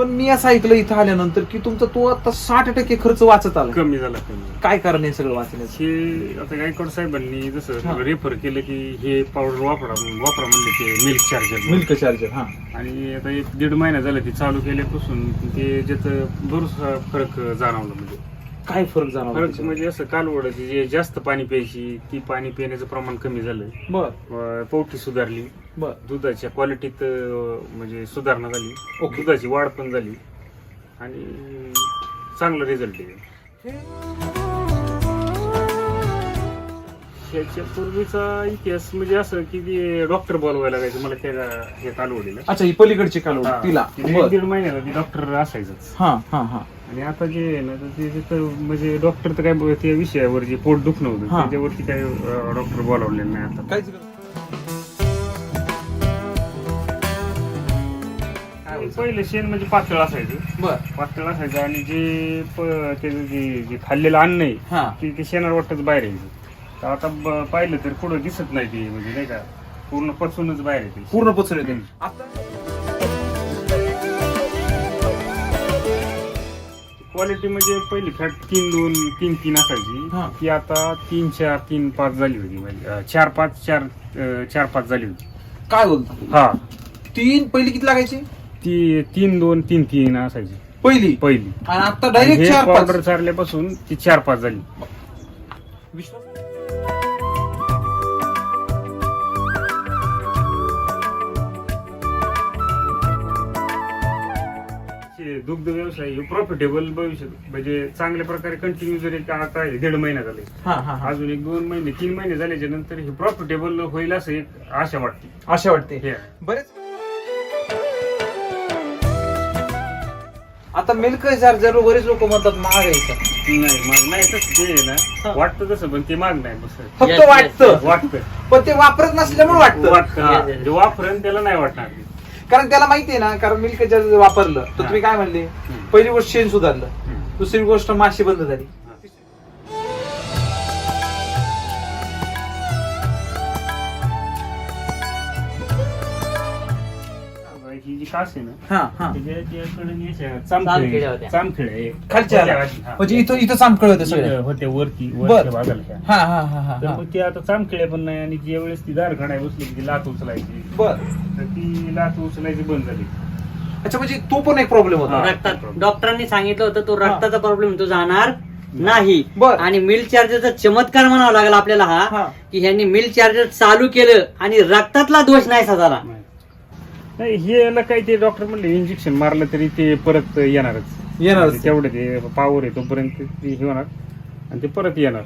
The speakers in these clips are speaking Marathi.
पण मी असं ऐकलं इथं आल्यानंतर की तुमचा तो आता 60% खर्च वाचत आला. कमी झाला. काय कारण आहे सगळं वाचण्याचं? हे आता गायकवाड साहेबांनी हा. जसं रेफर केलं की हे पावडर वापरा म्हणले ते मिल्क चार्जर. Milk charger. हा. आणि आता 1-1.5 महिना झाला ते चालू केल्यापासून ते ज्याचं बरंच फरक जाणवलं. म्हणजे काय फरक जाणवला? फरक म्हणजे असं कालवडाची जे जास्त पाणी प्यायची ती पाणी पिण्याचं प्रमाण कमी झालं. बर. पोटी सुधारली. बर. दुधाच्या क्वालिटीत म्हणजे सुधारणा झाली. ओके. दुधाची वाढ पण झाली आणि चांगला रिझल्ट आहे. ह्याच्या पूर्वीचा इतिहास म्हणजे असं की ते डॉक्टर बोलवायला लागायचं मला त्या हे कालवडीला. अच्छा, ही पलीकडची कालवड तिला. 1-1.5 महिन्याला ते डॉक्टर असायचंच. हा हा हा. आणि आता जे आहे ना तर ते तिथं म्हणजे डॉक्टर तर काय त्या विषयावर जे पोट दुखणं होतं हा. त्याच्यावरती काय डॉक्टर बोलावलेले नाही आता. काहीच पहिलं शेण म्हणजे पातळ असायचं. बर. पातळ असायचं आणि जे त्याचं जे खाल्लेलं अन्न हा. आहे ते शेणावर वाटतच बाहेर यायचं. तर आता पाहिलं तर पुढं दिसत नाही ते म्हणजे नाही का पूर्ण पचूनच बाहेर येते. पूर्ण पचून येते. हम्म. आता क्वालिटी म्हणजे पहिली फॅट 3-2, 3-3 असायची. हा. ती आता 3-4, 3-5 झाली होती. म्हणजे 4-5 झाली होती. काय बोलता? हा. 3 पहिली किती लागायची? ती 3-2, 3-3 असायची पहिली. आणि आणि आता डायरेक्ट हे 4-5. पावडर चारल्यापासून ती 4-5 झाली. विश्वास हे दुग्ध व्यवसाय हे प्रॉफिटेबल भविष्य म्हणजे चांगल्या प्रकारे कंटिन्यू जर एक आता 1.5 महिना झाले हा हा हा. अजून 1-2 महिने 3 महिने झाल्याच्या नंतर हे प्रॉफिटेबल होईल असं एक आशा वाटते. अशा वाटते. हे बरेच आता मिल्क चार्जर बरेच लोक म्हणतात महाग आहे का? नाही माग नाही तसं ते आहे हा. ना वाटतं तसं पण ते माग नाही बस फक्त Yes, वाटतं. वाटतं पण ते वापरत नसल्यामुळे वाटतं. वाटतं जे वापरण त्याला नाही वाटणार ते. कारण त्याला माहितीये ना, कारण मिल्क चार्जर वापरलं तर तुम्ही काय म्हणले, पहिली गोष्ट शेण सुधारलं, दुसरी गोष्ट माशी बंद झाली. ही जी कास आहे ना हा हा. चामखिळ्या होत्या. चामखिळे खालच्या म्हणजे इथं चामकळ होतं सगळं. होते वरती बर. वरच्या बाजूला ह्या. हा हा हा हा तर हा. मग ते आता चामखिळे पण नाही आणि ज्या वेळेस ती दार घडाय बसली की ती लात उचलायची बर. तर ती लात उचलायची बंद झाली. अच्छा, म्हणजे तो पण एक प्रॉब्लेम होता. हा. रक्तात डॉक्टरांनी सांगितलं होतं तो रक्ताचा प्रॉब्लेम तो जाणार नाही. बर. आणि मिल्क चार्जरचा चमत्कार म्हणावा लागला आपल्याला हा. हा की ह्यांनी मिल्क चार्जर चालू केलं आणि रक्तातला दोष नाही झाला. नाही हे याला काही ते डॉक्टर म्हणले इंजेक्शन मारलं तरी ते परत येणारच. येणारच. तेवढं ते पॉवर आहे तोपर्यंत ते हे होणार आणि ते परत येणार.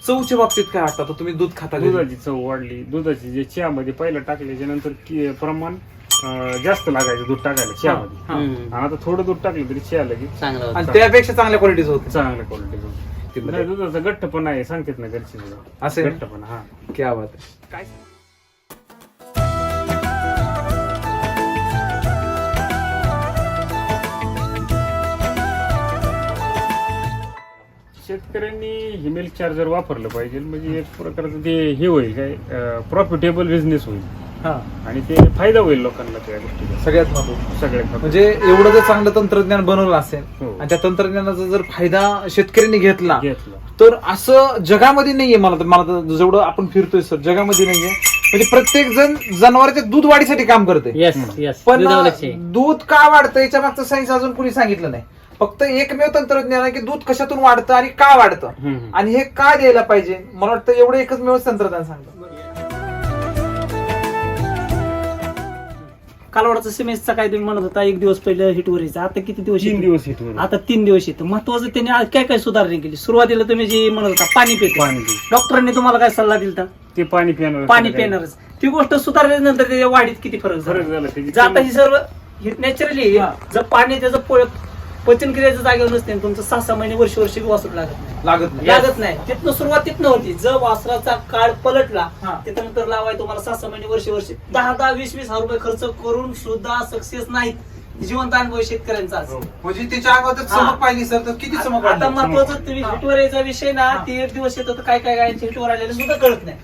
चवच्या बाबतीत काय वाटतं? आता तुम्ही दूध खाता घरी. दुधाची चव वाढली. दुधाची जे चहामध्ये पहिलं टाकल्याच्या नंतर प्रमाण जास्त लागायचं दूध टाकायला चहामध्ये. हा. हम्म. आणि आता थोडं दूध टाकलं तरी चहा लगेच चांगलं होतं. आणि त्यापेक्षा चांगल्या क्वालिटीचं होतं. चांगल्या क्वालिटीचं. नाही दुधाचा घट्टपणा आहे सांगतात ना घरची दुध. असं आहे? घट्टपणा हा. क्या बात आहे. काय शेतकऱ्यांनी हे मिल्क चार्जर वापरलं पाहिजे. म्हणजे एक प्रकारचं ते हे होईल काय प्रॉफिटेबल बिझनेस होईल हा. आणि ते फायदा होईल लोकांना त्या गोष्टीचा सगळ्यात महत्त्वाचं सगळ्यात. म्हणजे एवढं जर चांगलं तंत्रज्ञान बनवलं असेल हो. आणि त्या तंत्रज्ञानाचा जर फायदा शेतकऱ्यांनी घेतला घेतलं तर असं जगामध्ये नाहीये. मला तर जेवढं आपण फिरतोय सर जगामध्ये नाहीये. म्हणजे प्रत्येक जण जनावरांच्या दूध वाढीसाठी काम करते. येस येस पण दुधावरच आहे. दूध का वाढतं याच्या मागचं सायन्स अजून कुणी सांगितलं नाही. फक्त एकमेव तंत्रज्ञान आहे की दूध कशातून वाढतं आणि का वाढतं हम्म. आणि हे का द्यायला पाहिजे. मला वाटतं एवढं एकच मेव तंत्रज्ञान सांगतं. कालवडाचा सिमेंटचा काय तुम्ही म्हणत होता 1 दिवस पहिलं हिटवर यायचं, आता किती दिवस 3 येतं? दिवस इथवर आता 3 दिवस येतं. महत्वाचं त्यांनी आज काय काय सुधारणा केली. सुरुवातीला तुम्ही जे म्हणत होता पाणी पितो, पाणी पितो. डॉक्टरांनी तुम्हाला काय सल्ला दिला? ते पाणी पिणार पाणी पिणारच. ती गोष्ट सुधारल्यानंतर त्याच्या वाढीत किती फरक फरक झाला. झाला त्याची जाता ही सर्व नॅचरली हा. जर पाणी त्याचं पचन क्रियेच्या जागेवर नसते आणि तुमचं 6-6 महिने वर्ष वासरू लागत नाही. लागत नाही. तिथनं सुरुवात तिथनं होती. जर वासराचा काळ पलटला हा. त्याच्यानंतर लावाय तुम्हाला 6-6 महिने वर्ष 10-10, 20-20 हजार रुपये खर्च करून सुद्धा सक्सेस नाहीत. जिवंत अनुभव शेतकऱ्यांचा. हो. म्हणजे त्याच्या अगोदर चमक पाहिली सर तर किती चमक आता वाढली? महत्वाचं तुम्ही हा. हिटवर यायचा विषय ना, हा. ते 1 दिवस येतो तर काय काय गायांचे हिटवर आलेले सुद्धा कळत नाही.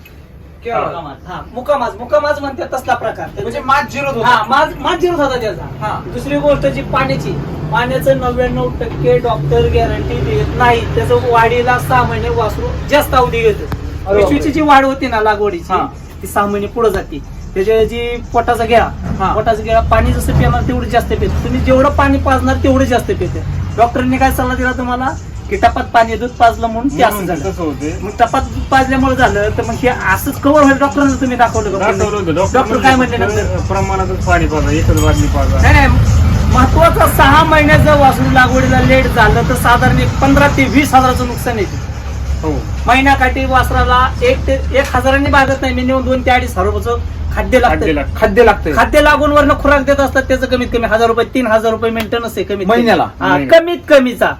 क्या बात. हा मुकामाज म्हणतात तसला प्रकार म्हणजे माज जिरत होता. हा माज जिरत होता त्याचा. हा. दुसरी गोष्ट जी पाण्याचं 99% डॉक्टर गॅरंटी देत नाही. त्याचं वाढीला 6 महिने वासरू जास्त अवधी घेतं. अरे पिशवीची जी वाढ होती ना लागवडीची हा. ती 6 महिने पुढे जाते. त्याच्या जी पोटाचा हा. गेळा पाणी जसं पिणार तेवढं जास्त पितं. तुम्ही जेवढं पाणी पाजणार तेवढं जास्त पितं. डॉक्टरांनी काय सल्ला दिला तुम्हाला की टपात पाणी दूध पाजलं म्हणून ते असं झालं. तसं होते. मग टपात दूध पाजल्यामुळे झालं तर मग हे असंच कव्हर होईल. डॉक्टरांना तुम्ही दाखवलं का? डॉक्टर काय म्हणले नंतर? प्रमाणातच पाणी पाजा, एकच बादली पाजा. नाही महत्वाचं 6 महिन्याचं वासरू लागवडीला लेट झालं तर साधारण 15 ते 20 हजाराचं नुकसान येते. हो. महिन्याकाठी वासराला 1 ते 1 हजारांनी भागत नाही. मिनिमम 2 ते 2.5 हजार रुपयाचं खाद्य लागतं. खाद्य लागतंय. खाद्य लागून वरनं खुराक देत असतात. त्याचं कमीत कमी 1000 रुपये 3000 रुपये मेंटेनन्स आहे कमीत कमी. महिन्याला? हा, कमीत कमीचा.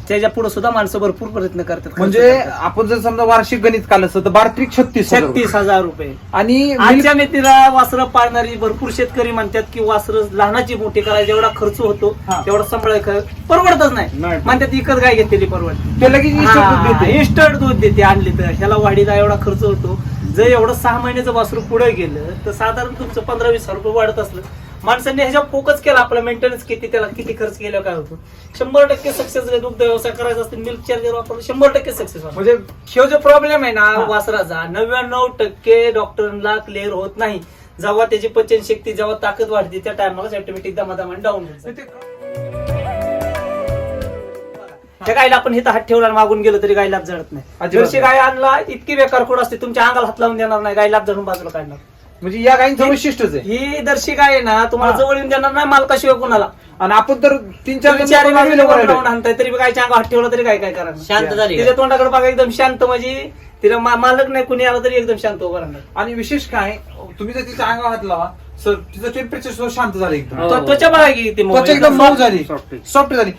त्याच्या पुढे सुद्धा माणसं भरपूर प्रयत्न करतात. म्हणजे आपण जर समजा वार्षिक गणित काढलं असतं तर 36,000 रुपये. आणि आजच्या मेथीला वासरं पाळणारी भरपूर शेतकरी म्हणतात की वासरं लहानाची मोठी करायला जेवढा खर्च होतो हा. तेवढा सांभाळायला परवडतच नाही. नाही. म्हणतात इकत गाय घेतलेली परवडते. ते लगेच instant दूध देते. इन्स्टंट दूध देते आणली तर. ह्याला वाढीला एवढा खर्च होतो. जर एवढं 6 महिन्याचं वासरू पुढे गेलं तर साधारण तुमचं 15-20 हजार रुपये वाढत असलं. माणसांनी ह्याच्यावर फोकस केला आपला मेंटेनन्स किती, त्याला किती खर्च केल्यावर काय होतो. 100% सक्सेस. दुग्ध व्यवसाय करायचा असेल मिल्क चार्जर वापरलं 100% सक्सेस. म्हणजे हे जो प्रॉब्लेम आहे ना वासराचा 99% डॉक्टरांना क्लिअर होत नाही. जेव्हा त्याची पचन शक्ती जेव्हा ताकद वाढते त्या टायमाला ऑटोमॅटिक दमादमाने डाऊन होते. त्या गायला आपण इथं हात ठेवला आणि मागून गेलो तरी गायला जळत नाही. अजिबात जर्सी गाय आणला इतकी बेकार खोड असते तुमच्या अंगाला हात लावून देणार नाही. गायला जळून बाजूला काढणार. म्हणजे या गायींचं वैशिष्ट्यच आहे. ही दर्शी गाय आहे ना तुम्हाला हा. जवळ येऊन देणार नाही मालकाशिवाय कोणाला. आणि आपण तर 3-4 आणताय तरी गायच्या अंगावर हात ठेवला तरी काय काय करणार. शांत झाली तिच्या तोंडाकडे बघा एकदम शांत. म्हणजे तिला मालक नाही कुणी आला तरी एकदम शांत उभं राहणार. आणि विशेष काय तुम्ही जर तिच्या अंगावर हात लावा सर तिचं टेम्परेचर सुद्धा शांत झालं एकदम. त्वचा बघा की ती त्वचा एकदम मऊ झाली, Soft. सॉफ्ट झाली.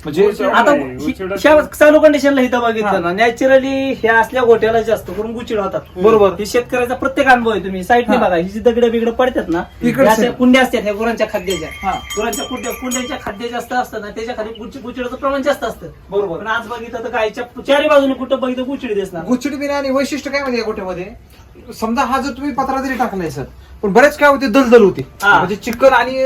म्हणजे आता ह्या चालू कंडिशनला इथं बघितलं ना नॅचरली ह्या असल्या गोट्याला जास्त करून गुचिड होतात. बरोबर. ही शेतकऱ्याचा प्रत्येक अनुभव आहे. तुम्ही साईडने हा. बघा ही जी दगड बिगड पडतात ना इकडे ह्या अशा सर. कुंड्या असतात ह्या गुरांच्या खाद्याच्या. हा. गुरांच्या कुंड्यांच्या खाद्य जास्त असतं ना त्याच्या खाली गुचिडाचं प्रमाण जास्त असतं. बरोबर. पण आज बघितलं तर गायच्या चारी बाजूने कुठं बघितलं गुचिड दिसणार. गुचिड बिना आणि वैशिष्ट्य काय म्हणजे या गोठ्यामध्ये समजा हा जर तुम्ही पत्रा जरी टाकलाय सर पण बरेच काय होते दलदल होते. हा. म्हणजे चिकन आणि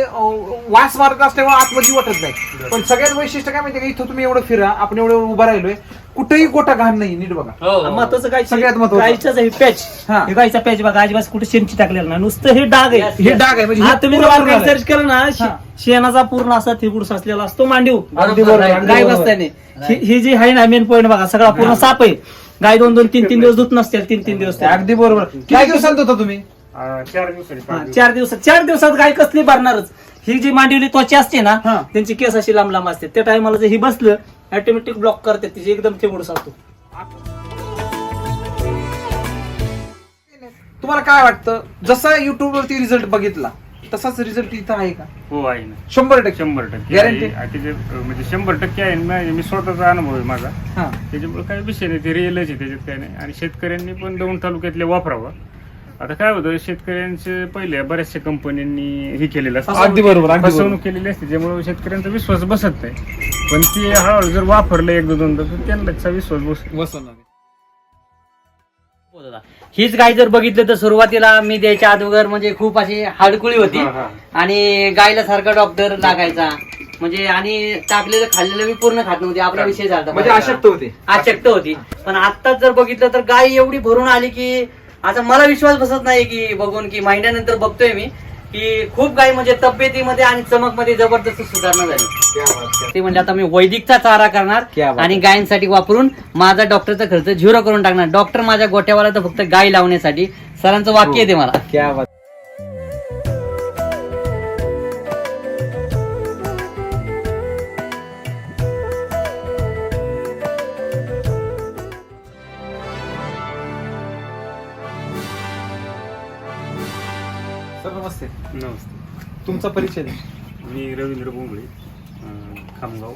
वास मारत असल्यामुळे आतमध्ये वाटत नाही. पण सगळ्यात वैशिष्ट्य काय माहिती का इथं तुम्ही एवढं फिरा आपण एवढं उभा राहिलोय कुठेही गोटा घाण नाही. नीट बघा. महत्वाचं काय सगळ्यात महत्वाचं. गायच्याच हे पॅच. हा. हे गायचा पॅच बघा अजिबात कुठे शेणची टाकलेलं ना नुसतं हे डाग आहे. हे डाग आहे म्हणजे हा, हे तुम्ही पूर्ण जर पूर्ण सर्च केलं ना हा. शेणाचा पूर्ण असा थिगुड साचलेला असतो मांडीव. अगदी बरोबर, अगदी गाय बरोबर. बसताना ही जी आहे ना मेन पॉईंट बघा सगळा पूर्ण साप आहे. गाय 2-2, 3-3 दिवस धुत नसतील. 3-3 दिवस अगदी बरोबर. किती दिवसांत होता तुम्ही? 4 दिवसांनी हा, 5 दिवस. 4 दिवसात गाय कसली भरणारच. ही जी मांडीवली त्वचा असते ना हा. त्यांची केस अशी लांब लांब असते. त्या टायमाला जर ही बसलं ऑटोमॅटिक ब्लॉक करते तिची एकदम थिगुड साचतो. तुम्हाला काय वाटतं जसा युट्यूब वरती रिझल्ट बघितला तसाच रिझल्ट इथं आहे का? हो आहे ना. 100%. 100% Guarantee? आहे. त्याचे म्हणजे 100% आहे ना. मी स्वतःचा अनुभव आहे माझा. हा. त्याच्यामुळे काही विषय नाही. ते रिअलच आहे त्याच्यात काय नाही. आणि शेतकऱ्यांनी पण दौंड तालुक्यातले वापरावं. आता काय होतं शेतकऱ्यांचे पहिले बऱ्याचशा कंपन्यांनी हे केलेलं असतं. अगदी बरोबर, अगदी फसवणूक बरोबर. केलेली असते ज्यामुळे शेतकऱ्यांचा विश्वास बसत नाही. पण ते हळूहळू जर वापरलं 1-2दा तर त्यांचा विश्वास बसतो. वसवणार. हीच गाय जर बघितलं तर सुरुवातीला मी द्यायच्या अगोदर म्हणजे खूप अशी हाडकुळी होती हा, हा. आणि गायला सारखा डॉक्टर लागायचा म्हणजे आणि टाकलेलं खाल्लेलं मी पूर्ण खात नव्हती. आपला विषय झाला म्हणजे अशक्त होते. अशक्त होती. पण आत्ताच जर बघितलं तर गाय एवढी भरून आली की आता मला विश्वास बसत नाही की बघून की महिन्यानंतर बघतोय मी की खूप गाय म्हणजे तब्येतीमध्ये आणि चमकमध्ये जबरदस्त सुधारणा झाली. ते म्हणजे आता मी वैदिकचा चारा करणार क्या बात. आणि गायींसाठी वापरून माझा डॉक्टरचा खर्च 0 करून टाकणार. डॉक्टर माझ्या गोट्यावाला तर फक्त गाय लावण्यासाठी. सरांचं वाक्य येते मला. क्या बात. सर नमस्ते. नमस्ते. तुमचा परिचय द्या. मी रवींद्र बोंगळे, खामगाव,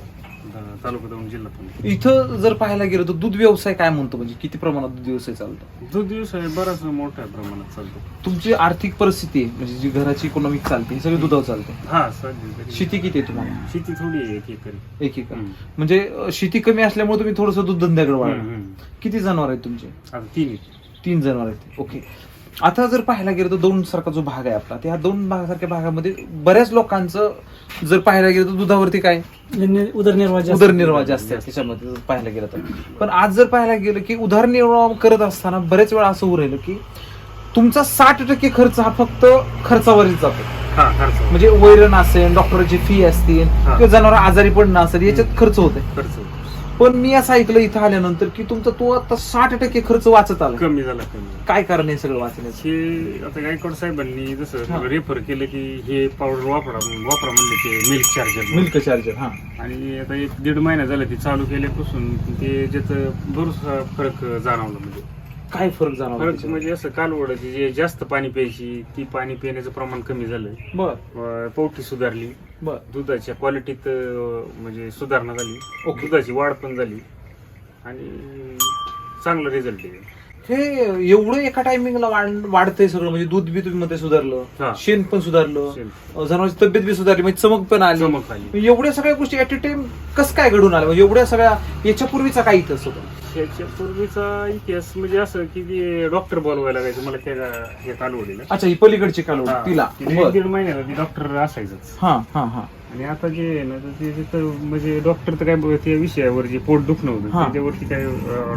तालुका दौंड, जिल्हा पुणे. इथं जर पाहायला गेलं तर दूध व्यवसाय काय म्हणतो म्हणजे किती प्रमाणात दूध व्यवसाय चालतो? दूध व्यवसाय बराच मोठ्या प्रमाणात चालतो. तुमची आर्थिक परिस्थिती आहे म्हणजे जी घराची इकॉनॉमिक चालते हे सगळं दुधावर चालते. हा सध्या तरी. शेती किती आहे तुम्हाला? शेती थोडी आहे 1 एकर. 1 एकर. हम्म. म्हणजे शेती कमी असल्यामुळे तुम्ही थोडंसं दूध धंद्याकडे वाढला. हम्म. किती जनावर आहेत तुमचे? आता 3 3 जनावर आहेत. ओके. आता जर पाहायला गेलं तर दोन सारखा जो भाग आहे आपला त्या दोन भागासारख्या भागामध्ये बऱ्याच लोकांचं जर पाहायला गेलं तर दुधावरती काय उदरनिर्वाह जास्त आहे त्याच्यामध्ये जर पाहायला गेलं तर. पण आज जर पाहायला गेलं की उदरनिर्वाह करत असताना बरेच वेळा असं उरलं की तुमचा 60% खर्च हा फक्त खर्चावरच जातो. म्हणजे वैरण असेल, डॉक्टरची फी असतील किंवा जनावर आजारी पडणं असेल याच्यात खर्च होते. पण मी असं ऐकलं इथं आल्यानंतर की तुमचा तो आता 60% खर्च वाचत आला. कमी झाला. काय कारण आहे सगळं वाचण्याचं? हे आता गायकवाड साहेबांनी जसं रेफर केलं की हे पावडर वापरा म्हणले ते मिल्क चार्जर. हा. आणि आता 1-1.5 महिना झाला ते चालू केल्यापासून ते ज्याचं बरंच फरक जाणवलं. म्हणजे काय फरक जाणवला? फरक म्हणजे असं कालवडाची जे जास्त पाणी प्यायची ती पाणी पिण्याचं प्रमाण कमी झालं. बर. पोटी सुधारली. बर. दुधाच्या क्वालिटीत म्हणजे सुधारणा झाली. ओके. दुधाची वाढ पण झाली आणि चांगला रिझल्ट आहे. हे एवढं एका टायमिंगला वाढतंय सगळं. म्हणजे दूध बी मध्ये सुधारलं, हा. शेण पण सुधारलं, शेण. जनावरांची तब्येत बी सुधारली, म्हणजे चमक पण आली. चमक आली. एवढ्या सगळ्या गोष्टी ऍट अ टाइम कसं काय घडून आलं? म्हणजे एवढ्या सगळ्या याच्यापूर्वीचा काय इतिहास होता? त्याच्या पूर्वीचा इतिहास म्हणजे असं की ते डॉक्टर बोलवायला लागायचं मला त्या हे कालवडीला. अच्छा, ही पलीकडची कालवड तिला. 1-1.5 महिन्याला ते डॉक्टर असायचंच. हा हा हा. आणि आता जे आहे ना तर ते तिथं म्हणजे डॉक्टर तर काय त्या विषयावर जे पोट दुखणं होतं हा. त्याच्यावरती काय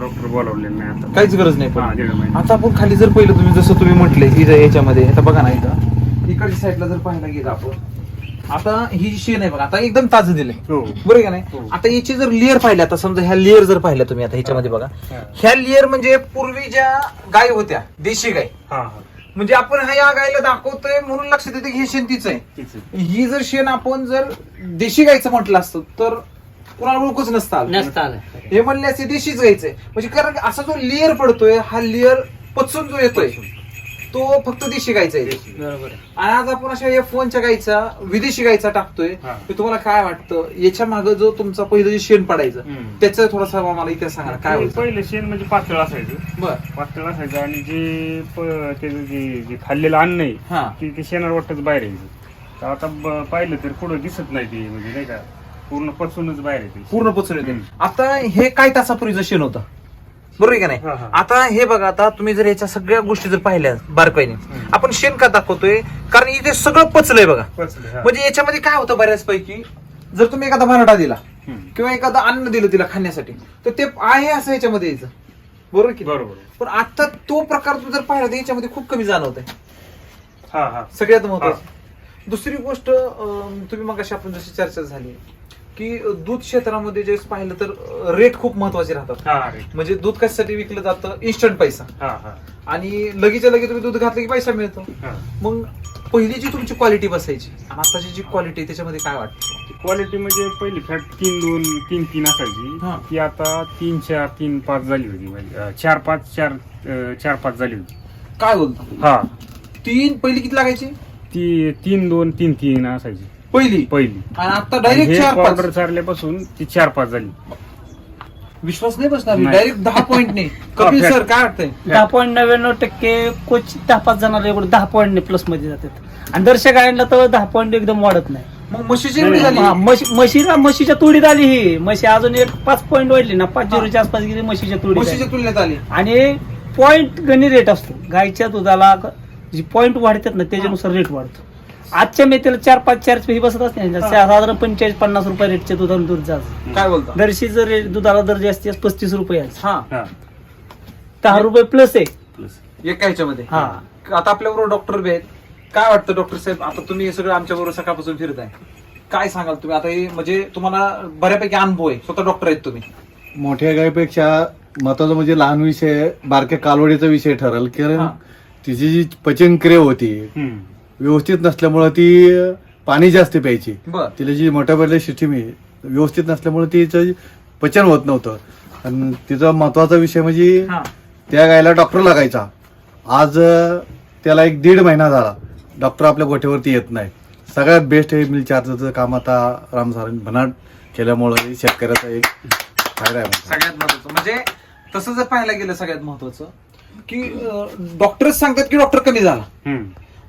डॉक्टर बोलावले नाही आता. काहीच गरज नाही. हा, पण 1.5 महिना. आता आपण खाली जर पहिलं तुम्ही जसं तुम्ही म्हटले याच्यामध्ये आता बघा ना, इथं इकडच्या साईडला जर पाहायला गेलं आपण, आता ही शेण आहे बघा, आता एकदम ताजं दिलंय. हो. बरोबर का नाही? हो. आता याची जर लेअर पाहिल्या, आता समजा ह्या लेअर जर पाहिल्या तुम्ही आता ह्याच्यामध्ये बघा, हा. ह्या लेअर म्हणजे पूर्वी ज्या गाय होत्या, देशी गाय, हा. म्हणजे आपण ह्या गायला दाखवतोय म्हणून लक्षात येतं की हे शेण तीच आहे. तीच ही जर शेण आपण जर देशी गायचं म्हटलं असतं तर कुणाला ओळखूच नसतं आलं. नसतं आलं. हे म्हणले असते देशीच गायचं आहे. म्हणजे कारण असा जो लेअर पडतोय, हा लेअर पचून जो येतोय तो फक्त देशी गायचा आहे. बरोबर आहे. आणि आज आपण अशा F1च्या गायचा विदेशी गायचा टाकतोय. हा. तर तुम्हाला काय वाटतं याच्या मागे जो तुमचा पहिलं जे शेण पडायचं त्याचं थोडासा मला इतिहास सांगा काय होतं? पहिलं शेण म्हणजे पातळ असायचं. बर. पातळ असायचं आणि जे त्याचं जे खाल्लेलं अन्न हा. आहे ते शेणार वाटतच बाहेर यायचं. तर आता पाहिलं तर पुढं दिसत नाही ते, म्हणजे नाही का पूर्ण पचूनच बाहेर येते. पूर्ण पचून येते. हम्म. आता हे काय तासापूर्वीचं शेण होतं, बरोबर आहे का नाही? हा, हा. आता हे बघा, आता तुम्ही जर याच्या सगळ्या गोष्टी जर पाहिल्या बारकाईने, आपण शेण का दाखवतोय? कारण इथे सगळं पचलंय बघा. पचलं, हा. म्हणजे याच्यामध्ये काय होतं बऱ्याचपैकी, जर तुम्ही एखादा भरडा दिला हम्म. किंवा एखादं अन्न दिलं तिला खाण्यासाठी तर ते आहे असं याच्यामध्ये यायचं, बरोबर की? बरोबर. पण आता तो प्रकार तू जर पाहिला तर याच्यामध्ये खूप कमी जाणवत आहे. हा हा. सगळ्यात महत्वाचं. दुसरी गोष्ट, तुम्ही मग अशी आपण जशी चर्चा झाली की दूध क्षेत्रामध्ये जे पाहिलं तर रेट खूप महत्वाचे राहतात. हा रे. म्हणजे दूध कशासाठी विकलं जातं? इन्स्टंट पैसा. हा हा. आणि लगेचच्या लगेच तुम्ही दूध घातलं की पैसा मिळतो. हा. मग पहिली जी तुमची क्वालिटी बसायची आणि आताची जी क्वालिटी त्याच्यामध्ये काय वाटतं? क्वालिटी म्हणजे पहिली फॅट 3-2, 3-3 असायची. हा. ती आता 3-4, 3-5 झाली होती. म्हणजे 4-5 झाली होती. काय बोलतो? हा. पहिली किती लागायची? ती 3-2, 3-3 असायची पहिली. आणि आता डायरेक्ट 4-5. पावडर चारल्यापासून ती 4-5 झाली. विश्वास नाही बसणार, नाही. डायरेक्ट 10 पॉईंट नाही. कपिल हा, सर काय वाटतंय? 10.99% कोच 10-5 जणांना एवढं 10 पॉईंट प्लस मध्ये जातात आणि दर्शक गायला तर 10 पॉईंट एकदम वाढत नाही. मग म्हशीची एवढी झाली? हा, म्हशीच्या तुडीत आली ही म्हशी अजून एक 5 पॉईंट वाढली ना, 5-0च्या आसपास गेली म्हशीच्या तुडीत म्हशीच्या तुलनेत आली. आणि पॉईंट गणी रेट असतो गायच्या दुधाला, जी पॉईंट वाढतात ना त्याच्यानुसार रेट वाढतो. आजच्या मेथीला 4-5 ही बसत असते ना, साधारण 45-50 रुपये रेटच्या दुधाला दूध जात. काय बोलता? दर्शी जर दुधाला दर जास्तीत जास्त 35 रुपये आहे. हा. हा. 10 रुपये प्लस आहे. एका ह्याच्यामध्ये. हा. आता आपल्याबरोबर डॉक्टर बी आहेत. काय वाटतं डॉक्टर साहेब, आता तुम्ही हे सगळं आमच्या बरोबर सकाळपासून फिरताय, काय सांगाल तुम्ही? आता हे म्हणजे तुम्हाला बऱ्यापैकी अनुभव आहे, स्वतः डॉक्टर आहेत तुम्ही. मोठ्या गायीपेक्षा महत्वाचा म्हणजे लहान विषय बारक्या कालवडीचा विषय ठरल, कारण हा. तिची जी पचनक्रिया होती हम्म. व्यवस्थित नसल्यामुळे ती पाणी जास्त प्यायची. बर. तिला जी मोठ्या सिस्टीम आहे व्यवस्थित नसल्यामुळे तिचं पचन होत नव्हतं. आणि तिचा महत्वाचा विषय म्हणजे हा. त्या गायला डॉक्टर लागायचा. आज त्याला 1-1.5 महिना झाला डॉक्टर आपल्या गोठ्यावरती येत नाही. सगळ्यात बेस्ट हे मिल चार्जरचं काम आता राम सरांनी बनाट केल्यामुळे शेतकऱ्याचा एक फायदा आहे. सगळ्यात महत्वाचं म्हणजे तसं जर पाहायला गेलं सगळ्यात महत्वाचं की डॉक्टरच सांगतात की डॉक्टर कमी झाला, हम्म.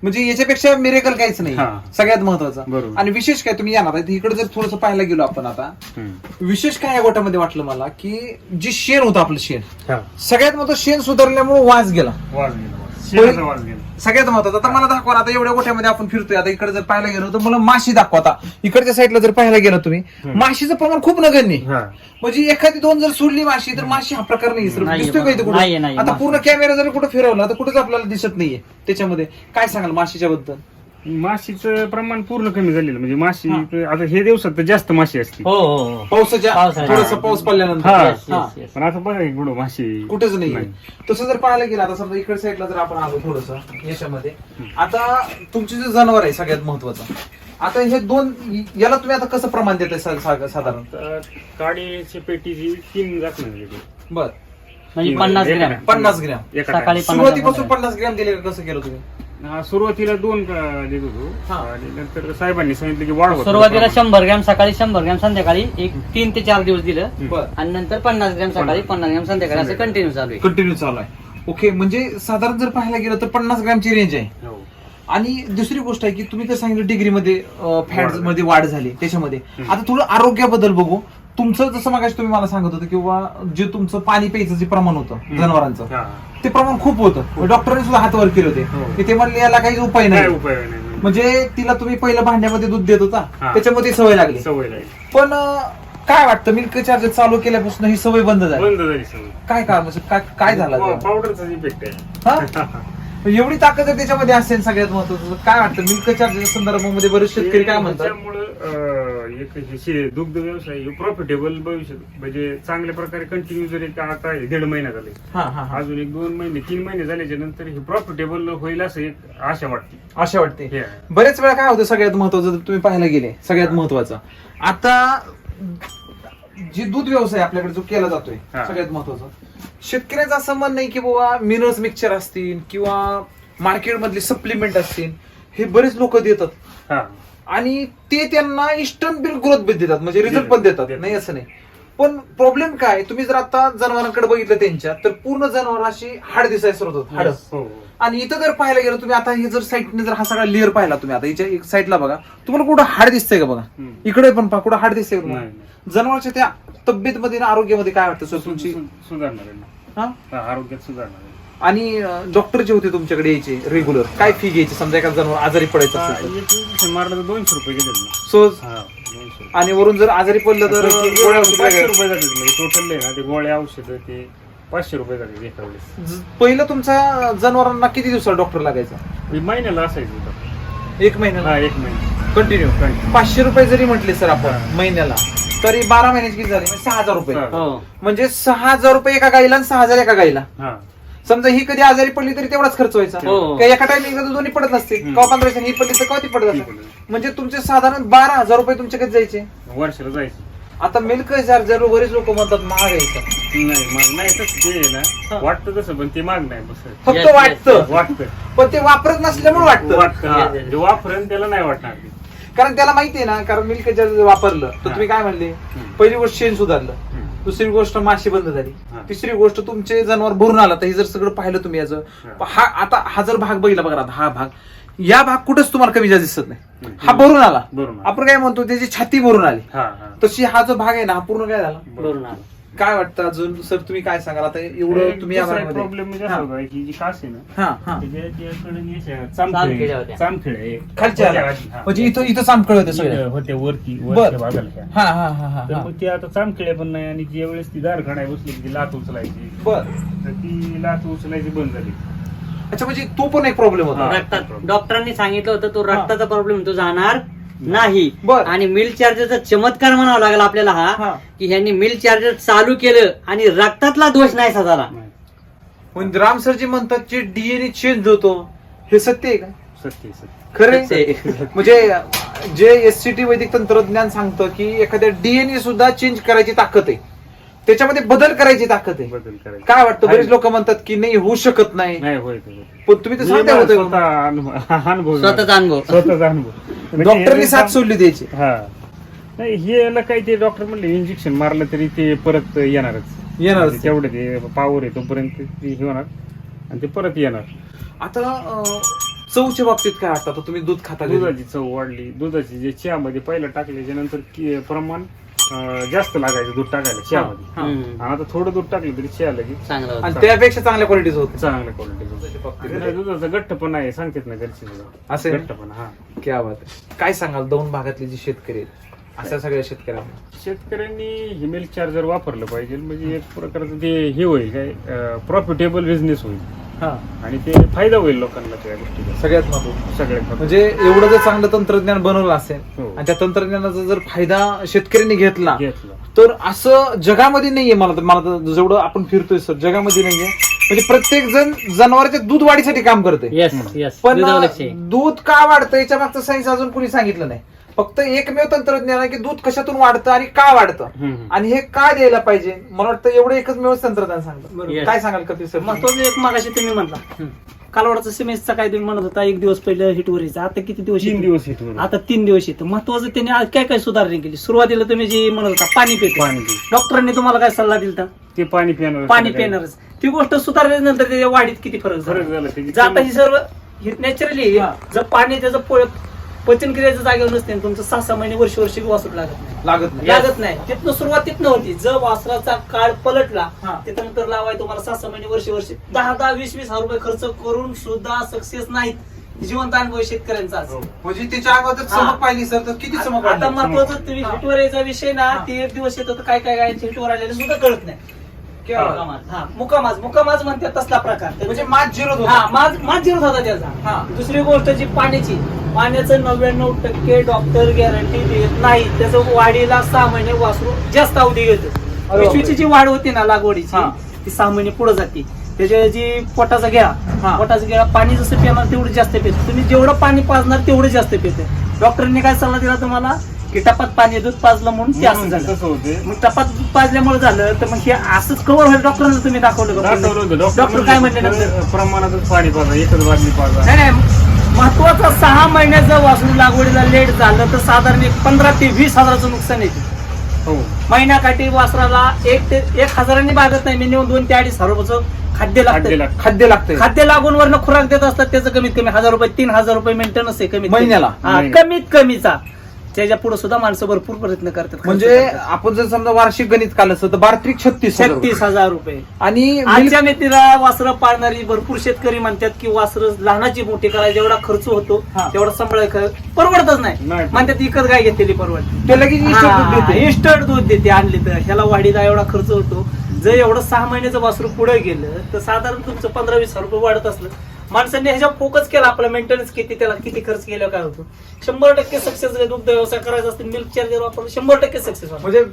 म्हणजे याच्यापेक्षा मिरेकल काहीच नाही. हा. सगळ्यात महत्वाचं. बरोबर. आणि विशेष काय, तुम्ही येणार आहे इकडे जर थोडंसं पाहायला गेलो आपण आता, हम्म. विशेष काय या गोट्यामध्ये वाटलं मला की जी शेण होतं आपलं शेण, हा. सगळ्यात महत्वाचं शेण सुधारल्यामुळे वास गेला. वाढ गेला. शेणाचा वास गेला. सगळ्यात महत्वाचं. आता मला दाखवा ना, आता एवढ्या गोठ्यामध्ये आपण फिरतोय, आता इकडे जर पाहायला गेलो तर मला माशी दाखवा. आता इकडच्या साईडला जर पाहायला गेलो तुम्ही, माशीचं प्रमाण खूप नगण्य आहे. हा. म्हणजे एखादी दोन जर सोडली माशी तर माशी हा प्रकार नाही सर. नाहीये दिसतोय का इथे नाहीये, कुठे? नाहीये. आता पूर्ण कॅमेरा जर कुठे फिरवला तर कुठेच आपल्याला दिसत नाहीये त्याच्यामध्ये. काय सांगाल माशीच्या बद्दल? माशीचं प्रमाण पूर्ण कमी झालेलं, म्हणजे माशी आता हे दिवसात तर जास्त माशी असते. हो हो हो पावसाच्या पावसाळ्यात. थोडस पाऊस पडल्यानंतर हा. Yes, yes, हा. yes. पण आता बघा एक बुडो माशी कुठेच नाही. तसं जर पाहायला गेलं, आता समजा इकडे साईडला जर आपण आलो थोडस याच्यामध्ये, आता तुमचे जे जनावर आहे सगळ्यात महत्वाचं, आता हे दोन याला तुम्ही आता कसं प्रमाण देताय साधारण? तर काडीची पेटीची 3 जात नाही बर म्हणजे 50 ग्रॅम 50 ग्रॅम एका सकाळी टायमाला. सुरुवातीपासून 50 ग्रॅम दिले का? कसं केलं तुम्ही? हा, सुरुवातीला 2 देत होतो हा. आणि नंतर साहेबांनी सांगितलं की वाढ सुरुवातीला 100 ग्रॅम सकाळी, 100 ग्रॅम संध्याकाळी, एक 3 ते 4 दिवस दिलं बर आणि नंतर 50 ग्रॅम सकाळी, 50 ग्रॅम संध्याकाळी असं कंटिन्यू चालू आहे. कंटिन्यू चालू आहे. ओके, म्हणजे साधारण जर पाहायला गेलं तर 50 ग्रॅमची रेंज आहे. हो. आणि दुसरी गोष्ट आहे की तुम्ही तर सांगितलं डिग्रीमध्ये फॅट मध्ये वाढ झाली त्याच्यामध्ये. आता थोडं आरोग्याबद्दल बघू. तुमचं जसं मगाशी तुम्ही मला सांगत होतं किंवा जे तुमचं पाणी प्यायचं जे प्रमाण होतं जनावरांचं, हा. ते प्रमाण खूप होतं. डॉक्टरांनी सुद्धा हात वर केले होते हो. की ते म्हणले याला काही उपाय काय नाही. उपाय नाही म्हणजे तिला तुम्ही पहिलं भांड्यामध्ये दूध देत होता, हा. त्याच्यामध्ये सवय लागली. सवय लागली, पण काय वाटतं मिल्क चार्जर चालू केल्यापासून ही सवय बंद झाली? बंद झाली सवय. काय कारण म्हणजे काय झालं त्याला? पावडरचा इफेक्ट आहे. हा? एवढी ताकद जर त्याच्यामध्ये असेल सगळ्यात महत्वाचं, काय वाटतं मिल्क चार्जर संदर्भामध्ये बरेच शेतकरी काय म्हणतात? त्यामुळं एक दुग्ध व्यवसाय प्रॉफिटेबल भविष्य म्हणजे चांगल्या प्रकारे कंटिन्यू जर एक आता 1.5 महिना झाले, हा हा हा. अजून 1-2 महिने 3 महिने झाल्याच्या नंतर हे प्रॉफिटेबल होईल असं एक आशा वाटते. अशा वाटते. हे आहे. बरेच वेळा काय होतं सगळ्यात महत्वाचं, जर तुम्ही पाहायला गेले सगळ्यात महत्वाचं, आता जे दूध व्यवसाय आपल्याकडे जो केला जातोय हा. सगळ्यात महत्वाचं, शेतकऱ्याचं असं म्हणणं नाही की बाबा मिनरल्स मिक्सचर असतील किंवा मार्केटमधले सप्लिमेंट असतील, हे बरेच लोक देतात हा. आणि ते त्यांना इन्स्टंट ग्रोथ पण देतात, म्हणजे रिझल्ट पण देतात, नाही असं नाही. पण प्रॉब्लेम काय, तुम्ही जर आता जनावरांकडे बघितलं त्यांच्या, तर पूर्ण जनावरांशी हाड दिसायला सुरुवात होत, हाड. हो. आणि इथं जर पाहायला गेलं तुम्ही, आता हे जर साईडने जर हा सगळा लेअर पाहिला तुम्ही, आता याच्या एक साईडला बघा, तुम्हाला कुठं हाड दिसतंय का? बघा हम्म. इकडे पण पहा, कुठं हाड दिसतंय का तुम्हाला? नाही. जनावरांच्या त्या तब्येतमध्ये ना आरोग्यामध्ये काय वाटतं सर तुमची? सुधारणार आहे ना. हा? हा, आरोग्यात सुधारणार आहे. आणि डॉक्टर जे होते तुमच्याकडे यायचे रेग्युलर, काय फी घ्यायची समजा एखादा जनावर आजारी पडायचं हा, असेल तर? एक इंजेक्शन मारलं तर 200 रुपये गेले ना. सहज. हा, 200 रुपये. आणि वरून जर आजारी पडलं तर गोळ्या औषध 500 वगैरे. रुपये जातात, म्हणजे टोटल आहे ना ते गोळ्या औषध ते 500 रुपये जातात एका वेळेस. पहिलं तुमच्या जनावरांना किती दिवसाला डॉक्टर लागायचा? महिन्याला असायचं होतं. 1 महिन्याला हा, 1 महिना कंटिन्यू. Continue. 500 रुपये जरी म्हटले सर आपण हा. महिन्याला, तरी 12 महिन्याची किती झाली? म्हणजे 6,000 रुपये. हा. हो म्हणजे 6,000 रुपये एका गाईला आणि 6,000 एका गाईला. हा. समजा ही कधी आजारी पडली तरी तेवढाच खर्च व्हायचा. हो. काही एका टायमिंगला तर दोन्ही पडत नसते. हम्म. केव्हा 15 दिवसांनी ही पडली तर केव्हा ती पडत ती असते. पडली. म्हणजे तुमचे साधारण 12,000 रुपये तुमच्याकडे जायचे. वर्षाला जायचं. आता मिल्क चार्जर बरेच लोक म्हणतात महाग आहे का? नाही माग नाही, तसं ते आहे हा. ना वाटतं तसं, पण ते माग नाही बस फक्त Yes, yes, वाटतं, वाटतं पण ते वापरत नसल्यामुळे वाटतं. वाटतं जे वापरेन त्याला नाही वाटणार ते. कारण त्याला माहितीये ना, कारण मिल्क चार्जर वापरलं तर तुम्ही काय म्हणले, हम्म. पहिली गोष्ट शेण सुधारलं, हम्म. दुसरी गोष्ट माशी बंद झाली, हा. तिसरी गोष्ट तुमचे जनावर भरून आला. तर हे जर सगळं पाहिलं तुम्ही याचं, हा आता हा जर भाग बघितला बघा, आता हा भाग, या भाग कुठंच तुम्हाला कमी जास्त दिसत नाही. हम्म. हा भरून आला. भरून आला. आपण काय म्हणतो त्याची छाती भरून आली, हा हा तशी हा जो भाग आहे ना, हा पूर्ण काय झाला? बरोबर ना. काय वाटतं अजून सर, तुम्ही काय सांगाल आता एवढं तुम्ही या भागामध्ये? प्रॉब्लेम म्हणजे असा होता की जी कास आहे ना हा हा चामखिळ्या होत्या. चामखिळे खालच्या म्हणजे इथं चामकळ होते सगळे. होत्या वरती बर. वरच्या भागाला ह्या. हा हा हा हा तर हा. मग ते आता चामखिळे पण नाही, आणि ज्या वेळेस ती दार खडाय बसली की ती लात उचलायची, बर. तर ती लात उचलायची बंद झाली. अच्छा, म्हणजे तो पण एक प्रॉब्लेम होता. हा. रक्तात डॉक्टरांनी सांगितलं होतं तो रक्ताचा प्रॉब्लेम तो जाणार नाही. बर. आणि मिल्क चार्जरचा चमत्कार म्हणावा लागेल आपल्याला हा. हा, की ह्यांनी मिल्क चार्जर चालू केलं आणि रक्तातला दोष नाही झाला. म्हणजे राम सरजी म्हणतात जे डीएनए चेंज होतो, हे सत्य आहे का? सत्य सत्य. खरं सत्य आहे? आहे. म्हणजे जे एससीटी वैदिक तंत्रज्ञान सांगतं की एखाद्या डीएनए सुद्धा चेंज करायची ताकद आहे, त्याच्यामध्ये बदल करायची ताकद आहे. बदल करायचा. काय वाटतं, बरेच लोक म्हणतात की नाही होऊ शकत नाही, नाही होय ते होय. पण तुम्ही तर मी सांगता मला होतं स्वतः अनुभव स्वतःचा अनुभव. स्वतःचा अनुभव म्हणजे डॉक्टरनी हे साथ सोडली द्यायची. हा नाही, हे याला काही ते डॉक्टर म्हणले इंजेक्शन मारलं तरी ते परत येणारच. येणारच. तेवढं ते पावर आहे तोपर्यंत ते हे होणार आणि ते परत येणार. आता चवच्या बाबतीत काय वाटतं? आता तुम्ही दूध खाता घरी. दुधाची चव वाढली, दुधाची जे चहामध्ये पहिलं टाकल्याच्या नंतर प्रमाण जास्त लागायचं दूध टाकायला चहामध्ये. हा. आणि आता थोडं दूध टाकलं तरी चहा लगेच चांगलं होतं. आणि त्यापेक्षा चांगल्या क्वालिटीचं होतं. चांगल्या क्वालिटी दुधाचा घट्टपणा आहे, सांगतेत ना घरची दुध असं आहे? घट्टपणा. हा, क्या बात आहे. काय सांगाल दौंड भागातले जे शेतकरी आहेत अशा सगळ्या शेतकऱ्यांना? शेतकऱ्यांनी ही मिल्क चार्जर वापरलं पाहिजे. म्हणजे एक प्रकारचं ते हे होईल काय, प्रॉफिटेबल बिझनेस होईल हा, आणि ते फायदा होईल लोकांना त्या गोष्टीचा सगळ्यात महत्त्वाचं सगळ्यात. म्हणजे एवढं जर चांगलं तंत्रज्ञान बनवलं असेल हो. आणि त्या तंत्रज्ञानाचा जर फायदा शेतकऱ्यांनी घेतला घेतलं तर असं जगामध्ये नाहीये. मला तर जेवढं आपण फिरतोय सर जगामध्ये नाहीये. म्हणजे प्रत्येक जण जनावरांच्या दूध वाढीसाठी काम करते, येस येस पण दुधावर लक्ष आहे. दूध का वाढतं याच्या मागचं सायन्स अजून कोणी सांगितलं नाही. फक्त एकमेव तंत्रज्ञान आहे की दूध कशातून वाढतं आणि का वाढतं आणि हे का द्यायला पाहिजे. मला वाटतं एवढं एकमेव तंत्रज्ञान सांगतं. Yes. काय सांगाल कपिल सर? महत्वाचं एक मागाशी तुम्ही म्हणला कालवडाचा सिमेंटचा काय तुम्ही म्हणत होता 1 दिवस पहिलं हिटवर यायचं, आता किती दिवस 3 येतं? दिवस इथून आता 3 दिवस येतं. महत्वाचं त्यांनी आज काय काय सुधारणा केली. सुरुवातीला तुम्ही जे म्हणत होता पाणी पितो, पाणी पितो. डॉक्टरांनी तुम्हाला काय सल्ला दिला? ते पाणी पिणार पाणी पिणारच. ती गोष्ट सुधारल्यानंतर त्याच्या वाढीत किती फरक फरक झाला. झाला त्याची जर आता ही सर्व नॅचरली हा. जर पाणी त्याचं पचन क्रियेच्या जागेवर नसते ना, तुमचं 6-6 महिने वर्ष वासरू लागत नाही. लागत नाही. तिथनं सुरुवात तिथनं होती. जर वासराचा काळ पलटला हा. त्याच्यानंतर लावाय तुम्हाला 6-6 महिने वर्ष 10-20 हजार रुपये खर्च करून सुद्धा सक्सेस नाहीत. जिवंत अनुभव शेतकऱ्यांचा आज. म्हणजे त्याच्या अगोदर चमक पाहिली सर तर किती चमक आता वाढली? महत्वाचं तुम्ही हिटवर यायचा विषय ना, हा. ते 1 दिवस येतो तर काय काय गायचे हिटवर आलेले सुद्धा कळत नाही. क्या? हा मुकामाज म्हणतात तसला प्रकार. म्हणजे मात झिरो हा माझ जिरत होता हा. त्याचा. दुसरी गोष्ट जी पाण्याचं 99% डॉक्टर गॅरंटी देत नाही. त्याचं वाढीला 6 महिने वासरू जास्त अवधी घेतो. अरे पिशवीची जी वाढ होती ना लागवडीची हा. ती 6 महिने पुढे जाते. त्याच्या जी पोटाचा घ्या हा. पोटाचा घ्या पाणी जसं पिणार तेवढं जास्त पितं. तुम्ही जेवढं पाणी पाजणार तेवढं जास्त पितं. डॉक्टरांनी काय सल्ला दिला तुम्हाला की टपात पाणी दूध पाजलं म्हणून ते असं झालं. कसं होते मग टपात दूध पाजल्यामुळे झालं तर मग हे असंच कव्हर होईल. डॉक्टरांना तुम्ही दाखवलं का? डॉक्टर काय म्हणले नंतर? प्रमाणातच पाणी पाजा, एकच बादली पाजा. नाही नाही, महत्वाचं 6 महिन्याचं वासरू लागवडीला लेट झालं तर साधारण 15 ते 20 हजाराचं नुकसान येते. हो, महिन्याकाठी वासराला 1 ते 1 हजारांनी भागत नाही. मिनिमम 2 ते 2.5 हजार रुपयाचं खाद्य लागतं. खाद्य लागतंय खाद्य लागून वरनं खुराक देत असतात. त्याचं कमीत कमी 1000 रुपये 3000 रुपये मेंटेनन्स आहे कमीत कमी. महिन्याला? हा, कमीत कमीचा. त्याच्या पुढे सुद्धा माणसं भरपूर प्रयत्न करतात. म्हणजे आपण जर समजा वार्षिक गणित काढलं असतं तर 36 36,000 रुपये. आणि आजच्या मेथीला वासरं पाळणारी भरपूर शेतकरी म्हणतात की वासरं लहानाची मोठी करायला जेवढा खर्च होतो हा. तेवढा सांभाळ परवडतच नाही. नाही. म्हणतात इकत गाय घेतलेली परवडते. ते लगेच instant दूध देते. इन्स्टंट दूध देते आणली तर. ह्याला वाढीला एवढा खर्च होतो. जर एवढं 6 महिन्याचं वासरू पुढे गेलं तर साधारण तुमचं 15-20 हजार रुपये वाढत असलं. माणसांनी ह्याच्यावर फोकस केला आपला मेंटेनन्स किती त्याला किती खर्च केला काय होतो 100% सक्सेस. दुग्ध व्यवसाय करायचा असतील मिल्क चार्जर वापरून 100% सक्सेस होतो. म्हणजे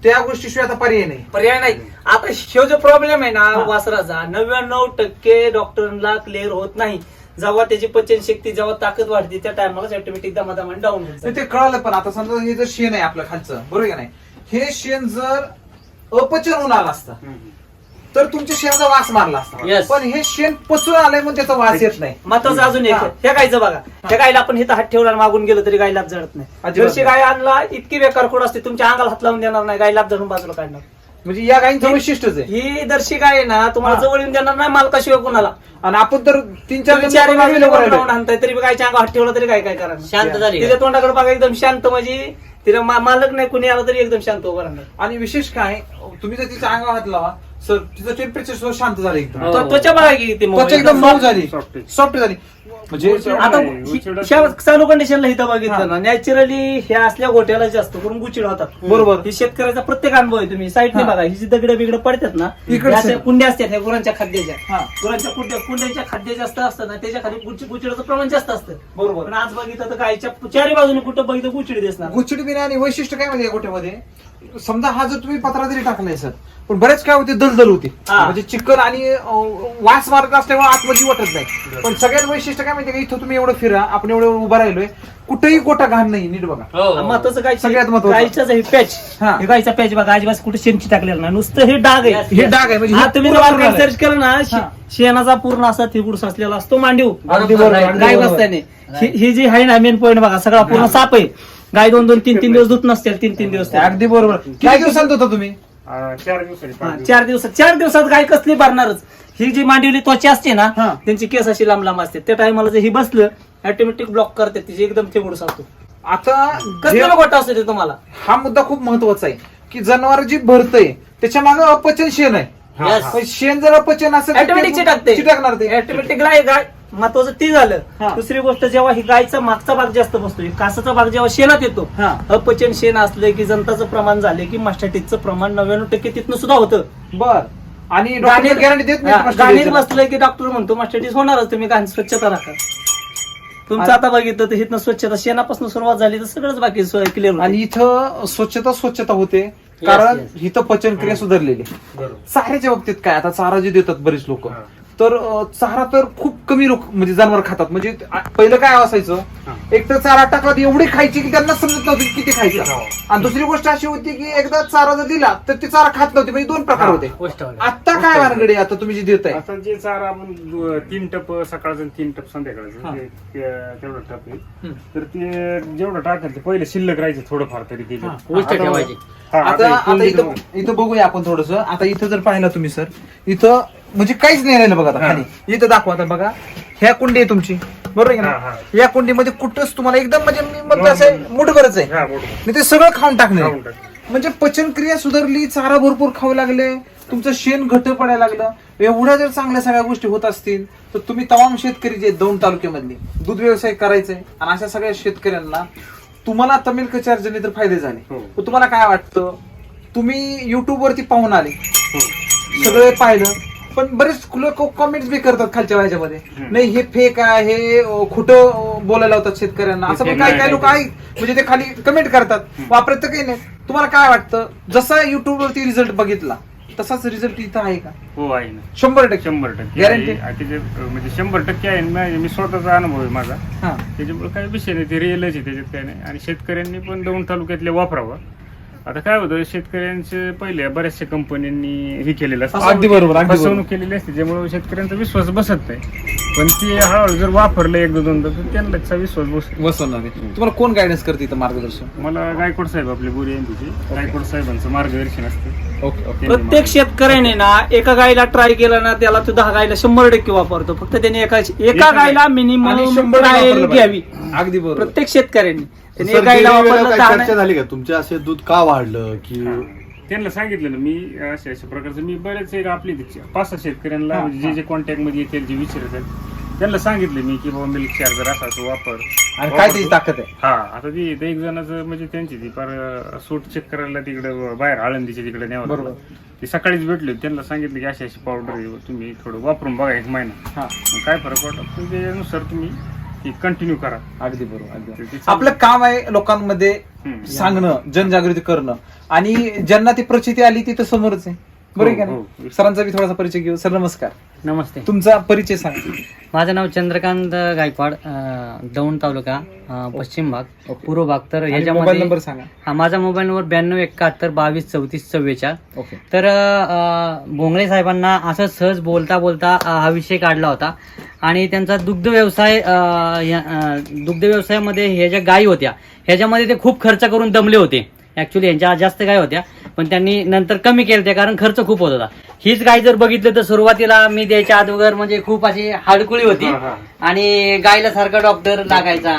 त्या गोष्टीशिवाय आता पर्याय नाही. पर्याय नाही. आता ह्यो जो प्रॉब्लेम आहे ना हा. वासराचा 99% डॉक्टरांना क्लिअर होत नाही. जेव्हा त्याची पचन शक्ती जेव्हा ताकद वाढते त्या टायमाला ऑटोमॅटिक दमादमान डाऊन होत. ते कळालं. पण आता समजा हे जर शेण आहे आपलं खालचं बरोबर का नाही, हे शेण जर अपचन होऊन आलं असतं तर तुमच्या शेणाचा वास मारला असता. Yes. पण हे शेण पचून आलंय म्हणून त्याचा वास येत नाही. महत्वाचं अजून एक हा. ह्या गायचं बघा. ह्या गायला आपण इथं हात ठेवला आणि मागून गेलो तरी गाय लाभ जळत नाही. अजिबात जर्सी गाय आणला इतकी बेकार खोड असते तुमच्या अंगाला हात लावून देणार नाही. गाय लाभ जळून बाजूला काढणार. म्हणजे या गायींचं वैशिष्ट्यच आहे. ही दर्शी गाय आहे ना तुम्हाला हा. जवळ येऊन देणार नाही मालकाशिवाय कोणाला. आणि आपण तर 3-4 तुम्ही 4 लावून आणताय तरी बी गायच्या अंगावर हात ठेवला तरी काय करणार. शांत झाली तिच्या तोंडाकडे बघा एकदम शांत. म्हणजे तिला मालक नाही कुणी आलं तरी एकदम शांत उभं राहणार. आणि विशेष काय तुम्ही जर तिच्या अंगावर हात लावा सर तिचं टेम्परेचर सुद्धा शांत झालं एकदम. हो. त्वचा बघा की ती त्वचा एकदम मऊ झाली Soft आहे. सॉफ्ट झाली. म्हणजे आता उचिडच- चालू कंडिशनला इथं बघितलं हा. ना नॅचरली ह्या असल्या गोट्याला जास्त करून गुचिड होतात. बरोबर. ही शेतकऱ्याचा प्रत्येक अनुभव आहे. तुम्ही साईडने हा. बघा ही जी दगड बिगड पडतात ना इकडचे. ह्या अशा कुंड्या असतात ह्या गुरांच्या खाद्याच्या. हा. गुरांच्या कुंड्यांच्या खाद्य जास्त असतात ना त्याच्या खाली गुचिडाचं प्रमाण जास्त असतं. बरोबर. पण आज बघितलं तर गायच्या 4 बाजूने कुठं बघितलं गुचिड दिसणार. गुचिड बिना आणि वैशिष्ट्य काय म्हणजे या गोठ्यामध्ये समजा हा जर तुम्ही पत्रा जरी टाकलाय सर पण बरेच काय होते दलदल होती. हा. म्हणजे चिकन आणि वास मारत असल्यामुळे आतमध्ये वाटत नाही. पण सगळ्यात वैशिष्ट्य काय माहिती का इथं तुम्ही एवढं फिरा आपण एवढं उभं राहिलोय कुठेही गोठा घाण नाही. नीट बघा. हो महत्वाचं सगळ्यात महत्त्वाचं. गायच्याच हे पॅच. हा. हे गायचा पॅच बघा अजिबात कुठे शेणची टाकलेलं नाही नुसतं हे डाग आहे. हे डाग आहे म्हणजे हा हे तुम्ही पूर्ण जर झालंय. सर्च केलं ना हा. शेणाचा पूर्ण असा थिगुड साचलेला असतो मांडीव अगदी बरोबर, अगदी गाय बरोबर. बसल्याने ही जी आहे ना मेन पॉईंट बघा सगळा पूर्ण साप आहे. गाय 2-2, 3-3 दिवस धुत नसतील. 3-3 दिवस अगदी बरोबर. किती दिवसांत होता तुम्ही? 4 दिवसाची 4 दिवसात 4 दिवसात गाय कसली भरणारच. ही जी मांडीवली त्वचा असते ना हा. त्यांची केस अशी लांब लांब असते. त्या टायमाला जर ही बसलं ऑटोमॅटिक ब्लॉक करते तिची एकदम थिगुड साचतो. आता कसला गोटा असतो ते तुम्हाला हा मुद्दा खूप महत्वाचा आहे की जनावर जी भरतंय त्याच्या मागे अपचन शेण आहे. Yes. पण शेण जर अपचन असेल तर Automatic ते चिटकते. चिटकणार ते. ऑटोमॅटिक गाय महत्वाचं ते झालं. हा. दुसरी गोष्ट जेव्हा ही गायचा मागचा भाग जास्त बसतो, कासाचा भाग जेव्हा शेणात येतो, हा. अपचन शेण असले की जंताचं प्रमाण झाले की मास्टायटिसचं प्रमाण 99% तिथनं सुद्धा होतं. बर आणि डॉक्टर गॅरंटी देत नाही गाणीत मास्टर बसलंय की डॉक्टर म्हणतो मास्टायटिस होणारच, तुम्ही घाण स्वच्छता राखा. तुमचं आता बघितलं तर इथनं स्वच्छता शेणापासून सुरुवात झाली तर सगळंच बाकी क्लिअर. आणि इथं स्वच्छता होते कारण इथं पचनक्रिया सुधारलेली आहे. बरोबर. चाऱ्याच्या बाबतीत काय आता चारा जे देतात बरेच लोक हा. तर चारा तर खूप कमी लोक म्हणजे जनावर खातात. म्हणजे पहिलं काय असायचं हा. एक तर चारा टाकला तर एवढी खायची की त्यांना समजत नव्हती की किती खायचं. हो. आणि दुसरी गोष्ट अशी होती की एकदा चारा जर दिला तर ते चारा खात नव्हते म्हणजे दोन प्रकार होते. गोष्ट आहे. आता काय भानगडी आता तुम्ही जे देताय आता जे चारा आपण 3 टप सकाळचं 3 टप हा. संध्याकाळचं तेवढं टप आहे. हम्म. तर ते जेवढं टाकाल ते पहिले शिल्लक राहायचं थोडंफार तरी ते हा. गोष्ट ठेवायची. आता इथं बघूया आपण थोडस. आता इथं जर पाहिलं तुम्ही सर इथं म्हणजे काहीच नाही राहिलं बघा आता हा. खाली. इथं दाखवा आता बघा ह्या कुंडी आहे तुमची बरोबर आहे हा, ना. हा. या कुंडीमध्ये कुठंच तुम्हाला एकदम म्हणजे मी म्हणतो असं मुठभरच आहे आणि ते सगळं खाऊन टाकणार खाऊन टाक. म्हणजे पचनक्रिया सुधारली, चारा भरपूर खाऊ लागले, तुमचं शेण घट्ट पडायला लागलं. एवढ्या जर चांगल्या सगळ्या गोष्टी होत असतील तर तुम्ही तमाम शेतकरी जे दौंड तालुक्यामधले दूध व्यवसाय करायचंय आणि अशा सगळ्या शेतकऱ्यांना तुम्हाला आता मिल्क चार्जरने तर फायदे झाले. हो. तर तुम्हाला काय वाटतं तुम्ही युट्यूब वरती पाहून आले हो. सगळे पाहिलं पण बरेच लोक कमेंट्स बी करतात खालच्या व्याजामध्ये हम्म. नाही हे फेक आहे हे खोटं बोलायला होतात शेतकऱ्यांना असं हे पण fake काय नाही, काय लोक काही आहे म्हणजे ते खाली कमेंट करतात वापरत तर काही नाही. तुम्हाला काय वाटतं जसा युट्यूब वरती रिझल्ट बघितला तसाच रिझल्ट इथं आहे का? हो आहे ना 100% 100% Guarantee? आहे. आणि त्याचे म्हणजे 100% आहे ना. मी स्वतःचा अनुभव आहे माझा. हा त्याच्यामुळे काही विषय नाही, ते रिअलच आहे, त्याच्यात काही नाही. आणि शेतकऱ्यांनी पण दौंड तालुक्यातले वापरावं. आता काय होतं शेतकऱ्यांचे पहिले बऱ्याचशा कंपन्यांनी हे केलेलं असतं, अगदी बरोबर, अगदी फसवणूक बरोबर. केलेली असते, ज्यामुळे शेतकऱ्यांचा विश्वास बसत नाही. पण ते हळूहळू जर वापरलं एकदा दोनदा तर त्यांना विश्वास बसतो. बसवणार आहे. तुम्हाला कोण गायडन्स करते इथं मार्गदर्शन? मला गायकवाड साहेब आपले बोरी यांची गायकवाड साहेबांचं मार्गदर्शन असतं. ओके ओके प्रत्येक शेतकऱ्याने ना एका गायला ट्राय केला ना त्याला तो 10 गायला 100% वापरतो. फक्त त्याने एका गायला आणि मिनिमम 100 ट्रायल वापरलं घ्यावी पाहिजे. अगदी बरोबर. प्रत्येक शेतकऱ्यांनी. त्याने सर, एक गायला गेल्या वेळेला वापरलं काय 10 चर्चा झाली का तुमचे असे दूध का वाढलं की हा. त्यांना सांगितलं ना मी अशा प्रकारचं मी बरेच एक आपली 5-6 शेतकऱ्यांना हा, म्हणजे जे कॉन्टॅक्ट मध्ये येतील जे विचारतात त्यांना सांगितलं मी की बाबा मिल्क चार्जर असा तो वापर. आणि काय त्याची ताकद आहे? हा आता ती एक जणाचं म्हणजे त्यांची ती फार सूट चेक करायला तिकडे बाहेर आळंदीच्या तिकडे न्यावं लागलं. बरोबर. ते सकाळीच भेटले त्यांना सांगितलं की अशी अशी पावडर आहे तुम्ही थोडं वापरून बघा 1 महिना. हा मग काय फरक पडला तर त्यानुसार तुम्ही ती कंटिन्यू करा. अगदी बरोबर अगदी ते- ते बरोबर. आपलं काम आहे लोकांमध्ये हम्म. सांगणं, जनजागृती करणं आणि ज्यांना ती प्रचिती आली ती तर समोरच आहे बरोबर आहे का हो, नाही? सरांचा बी थोडासा परिचय घेऊ. सर नमस्कार, नमस्ते. तुमचा परिचय सांगा. माझं नाव चंद्रकांत गायकवाड, दौंड तालुका, पश्चिम भाग, पूर्व भाग. तर मोबाईल ह्याच्यामध्ये नंबर सांगा. हा माझा मोबाईल नंबर 9271223444. ओके तर भोंगळे साहेबांना असं सहज बोलता बोलता हा विषय काढला होता आणि त्यांचा दुग्ध व्यवसायामध्ये ह्या ज्या गायी होत्या ह्याच्यामध्ये ते खूप खर्च करून दमले होते. ऍक्च्युली यांच्या जास्त गाय होत्या पण त्यांनी नंतर कमी केल्या त्या कारण खर्च खूप होत होता. हीच गाय जर बघितलं तर सुरुवातीला मी द्यायच्या अगोदर म्हणजे खूप अशी हाडकुळी होती आणि गायला सारखा डॉक्टर लागायचा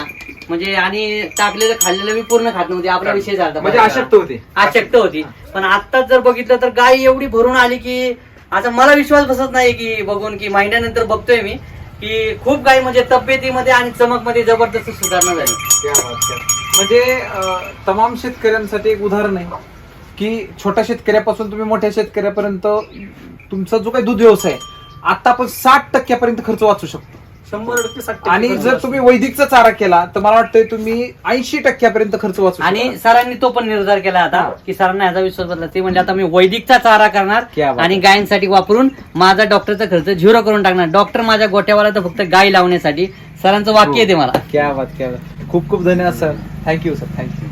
म्हणजे आणि टाकलेलं खाल्लेलं मी पूर्ण खात नव्हते. आपला विषय झाला म्हणजे अशक्त होते. अशक्त होती. पण आत्ताच जर बघितलं तर गाय एवढी भरून आली की आता मला विश्वास बसत नाही की बघून की महिन्यानंतर बघतोय मी की खूप गाय म्हणजे तब्येतीमध्ये आणि चमकमध्ये जबरदस्त सुधारणा झाली. म्हणजे तमाम शेतकऱ्यांसाठी एक उदाहरण आहे की छोट्या शेतकऱ्यापासून तुम्ही मोठ्या शेतकऱ्यापर्यंत तुमचा जो काही दूध व्यवसाय आहे, आता आपण 60% खर्च वाचू शकतो. 100% आणि जर तुम्ही वैदिकचा चारा केला तर मला वाटतंय तुम्ही 80% खर्च वाचू आणि शकता. सरांनी तो पण निर्धार केला आता की सरांना ह्याचा विश्वास बदला. ते म्हणजे आता मी वैदिकचा चारा करणार क्या बात आणि आहे. गायींसाठी वापरून माझा डॉक्टरचा खर्च 0 करून टाकणार. डॉक्टर माझ्या गोट्यावाला तर फक्त गाय लावण्यासाठी. सरांचं वाक्य आहे ते मला. क्या बात, क्या बात. खूप खूप धन्यवाद सर. Thank you sir, thank you.